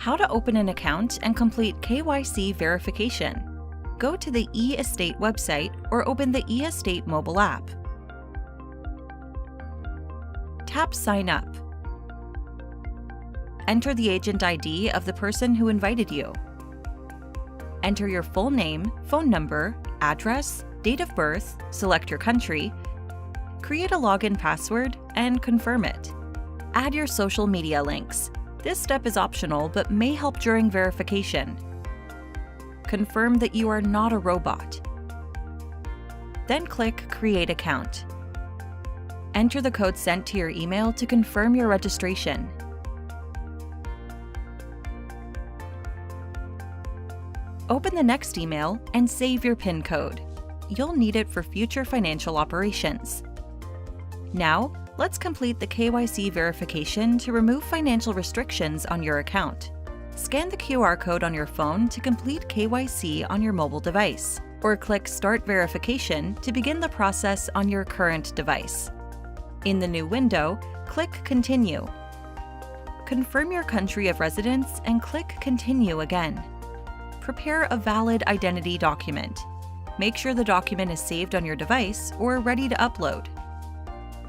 How to open an account and complete KYC verification. Go to the eEstate website or open the eEstate mobile app. Tap Sign Up. Enter the agent ID of the person who invited you. Enter your full name, phone number, address, date of birth, select your country, create a login password, and confirm it. Add your social media links. This step is optional but may help during verification. Confirm that you are not a robot. Then click Create Account. Enter the code sent to your email to confirm your registration. Open the next email and save your PIN code. You'll need it for future financial operations. Now, let's complete the KYC verification to remove financial restrictions on your account. Scan the QR code on your phone to complete KYC on your mobile device, or click Start Verification to begin the process on your current device. In the new window, click Continue. Confirm your country of residence and click Continue again. Prepare a valid identity document. Make sure the document is saved on your device or ready to upload.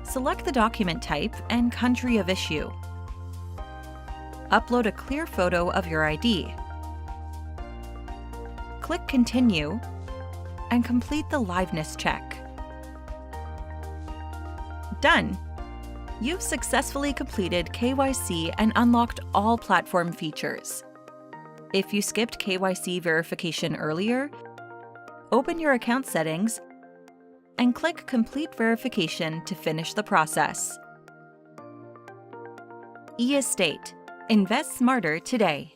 Select the document type and country of issue. Upload a clear photo of your ID. Click Continue and complete the liveness check. Done! You've successfully completed KYC and unlocked all platform features. If you skipped KYC verification earlier, open your account settings and click Complete Verification to finish the process. eEstate. Invest smarter today.